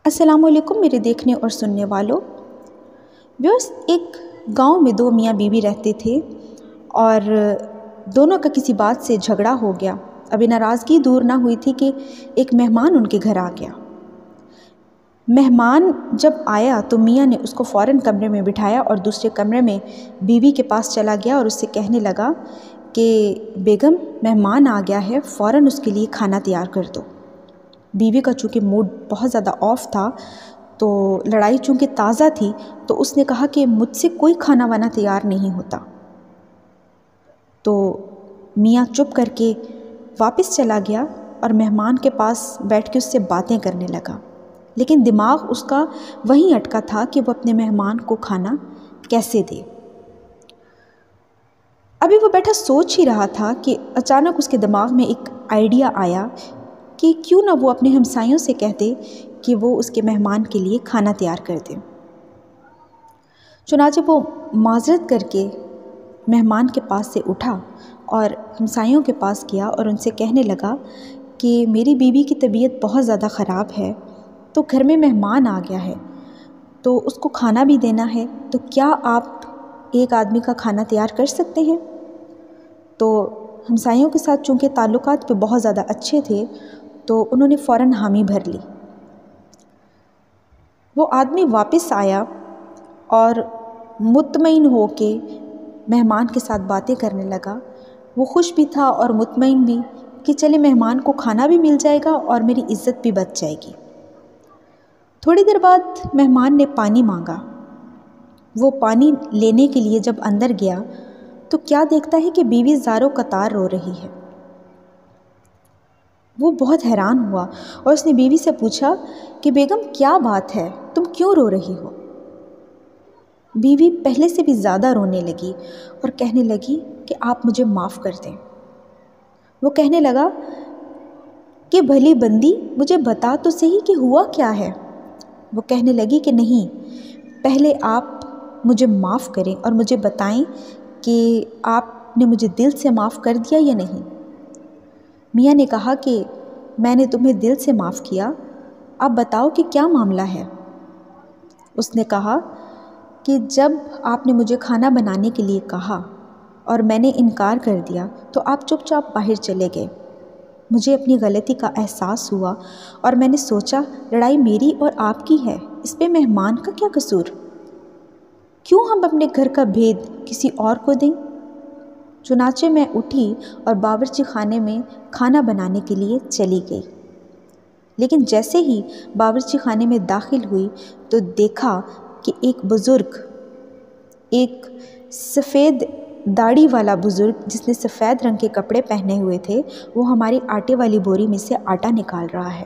السلام علیکم میرے دیکھنے اور سننے والوں ویورس، ایک گاؤں میں دو میاں بیوی رہتے تھے اور دونوں کا کسی بات سے جھگڑا ہو گیا۔ ابھی ناراضگی دور نہ ہوئی تھی کہ ایک مہمان ان کے گھر آ گیا۔ مہمان جب آیا تو میاں نے اس کو فوراً کمرے میں بٹھایا اور دوسرے کمرے میں بیوی کے پاس چلا گیا اور اس سے کہنے لگا کہ بیگم، مہمان آ گیا ہے، فوراً اس کے لیے کھانا تیار کر دو۔ بیوی کا چونکہ موڈ بہت زیادہ آف تھا، تو لڑائی چونکہ تازہ تھی، تو اس نے کہا کہ مجھ سے کوئی کھانا وانا تیار نہیں ہوتا۔ تو میاں چپ کر کے واپس چلا گیا اور مہمان کے پاس بیٹھ کے اس سے باتیں کرنے لگا، لیکن دماغ اس کا وہیں اٹکا تھا کہ وہ اپنے مہمان کو کھانا کیسے دے۔ ابھی وہ بیٹھا سوچ ہی رہا تھا کہ اچانک اس کے دماغ میں ایک آئیڈیا آیا کہ کیوں نہ وہ اپنے ہمسایوں سے کہتے کہ وہ اس کے مہمان کے لیے کھانا تیار کر دیں۔ چنانچہ وہ معذرت کر کے مہمان کے پاس سے اٹھا اور ہمسایوں کے پاس گیا اور ان سے کہنے لگا کہ میری بیوی کی طبیعت بہت زیادہ خراب ہے، تو گھر میں مہمان آ گیا ہے، تو اس کو کھانا بھی دینا ہے، تو کیا آپ ایک آدمی کا کھانا تیار کر سکتے ہیں؟ تو ہمسایوں کے ساتھ چونکہ تعلقات پہ بہت زیادہ اچھے تھے، تو انہوں نے فوراً حامی بھر لی۔ وہ آدمی واپس آیا اور مطمئن ہو کے مہمان کے ساتھ باتیں کرنے لگا۔ وہ خوش بھی تھا اور مطمئن بھی کہ چلے مہمان کو کھانا بھی مل جائے گا اور میری عزت بھی بچ جائے گی۔ تھوڑی دیر بعد مہمان نے پانی مانگا۔ وہ پانی لینے کے لیے جب اندر گیا تو کیا دیکھتا ہے کہ بیوی زاروں قطار رو رہی ہے۔ وہ بہت حیران ہوا اور اس نے بیوی سے پوچھا کہ بیگم، کیا بات ہے، تم کیوں رو رہی ہو؟ بیوی پہلے سے بھی زیادہ رونے لگی اور کہنے لگی کہ آپ مجھے معاف کر دیں۔ وہ کہنے لگا کہ بھلی بندی، مجھے بتا تو صحیح کہ ہوا کیا ہے۔ وہ کہنے لگی کہ نہیں، پہلے آپ مجھے معاف کریں اور مجھے بتائیں کہ آپ نے مجھے دل سے معاف کر دیا یا نہیں۔ میاں نے کہا کہ میں نے تمہیں دل سے معاف کیا، اب بتاؤ کہ کیا معاملہ ہے۔ اس نے کہا کہ جب آپ نے مجھے کھانا بنانے کے لیے کہا اور میں نے انکار کر دیا تو آپ چپ چاپ باہر چلے گئے۔ مجھے اپنی غلطی کا احساس ہوا اور میں نے سوچا لڑائی میری اور آپ کی ہے، اس پہ مہمان کا کیا قصور؟ کیوں ہم اپنے گھر کا بھید کسی اور کو دیں؟ چنانچہ میں اٹھی اور باورچی خانے میں کھانا بنانے کے لیے چلی گئی، لیکن جیسے ہی باورچی خانے میں داخل ہوئی تو دیکھا کہ ایک بزرگ، ایک سفید داڑھی والا بزرگ جس نے سفید رنگ کے کپڑے پہنے ہوئے تھے، وہ ہماری آٹے والی بوری میں سے آٹا نکال رہا ہے۔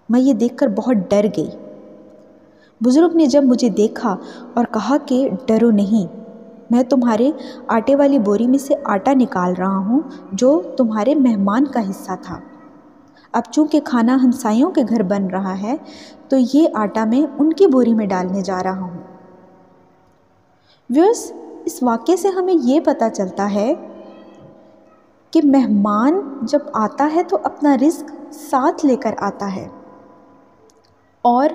میں یہ دیکھ کر بہت ڈر گئی۔ بزرگ نے جب مجھے دیکھا اور کہا کہ ڈرو نہیں، میں تمہارے آٹے والی بوری میں سے آٹا نکال رہا ہوں جو تمہارے مہمان کا حصہ تھا۔ اب چونکہ کھانا ہمسایوں کے گھر بن رہا ہے تو یہ آٹا میں ان کی بوری میں ڈالنے جا رہا ہوں۔ ویورس، اس واقعے سے ہمیں یہ پتہ چلتا ہے کہ مہمان جب آتا ہے تو اپنا رزق ساتھ لے کر آتا ہے اور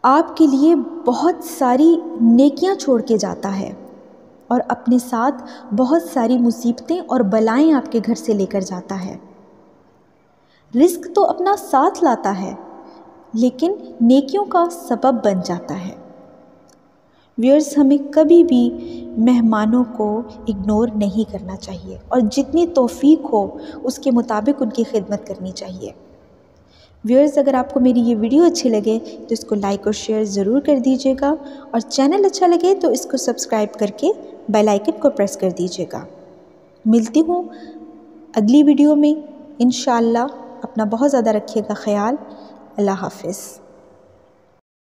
آپ کے لیے بہت ساری نیکیاں چھوڑ کے جاتا ہے اور اپنے ساتھ بہت ساری مصیبتیں اور بلائیں آپ کے گھر سے لے کر جاتا ہے۔ رزق تو اپنا ساتھ لاتا ہے لیکن نیکیوں کا سبب بن جاتا ہے۔ ویورز، ہمیں کبھی بھی مہمانوں کو اگنور نہیں کرنا چاہیے اور جتنی توفیق ہو اس کے مطابق ان کی خدمت کرنی چاہیے۔ ویورز، اگر آپ کو میری یہ ویڈیو اچھی لگے تو اس کو لائک اور شیئر ضرور کر دیجیے گا، اور چینل اچھا لگے تو اس کو سبسکرائب کر کے بیل آئکن کو پریس کر دیجیے گا۔ ملتی ہوں اگلی ویڈیو میں انشاءاللہ۔ اپنا بہت زیادہ رکھیے گا خیال۔ اللہ حافظ۔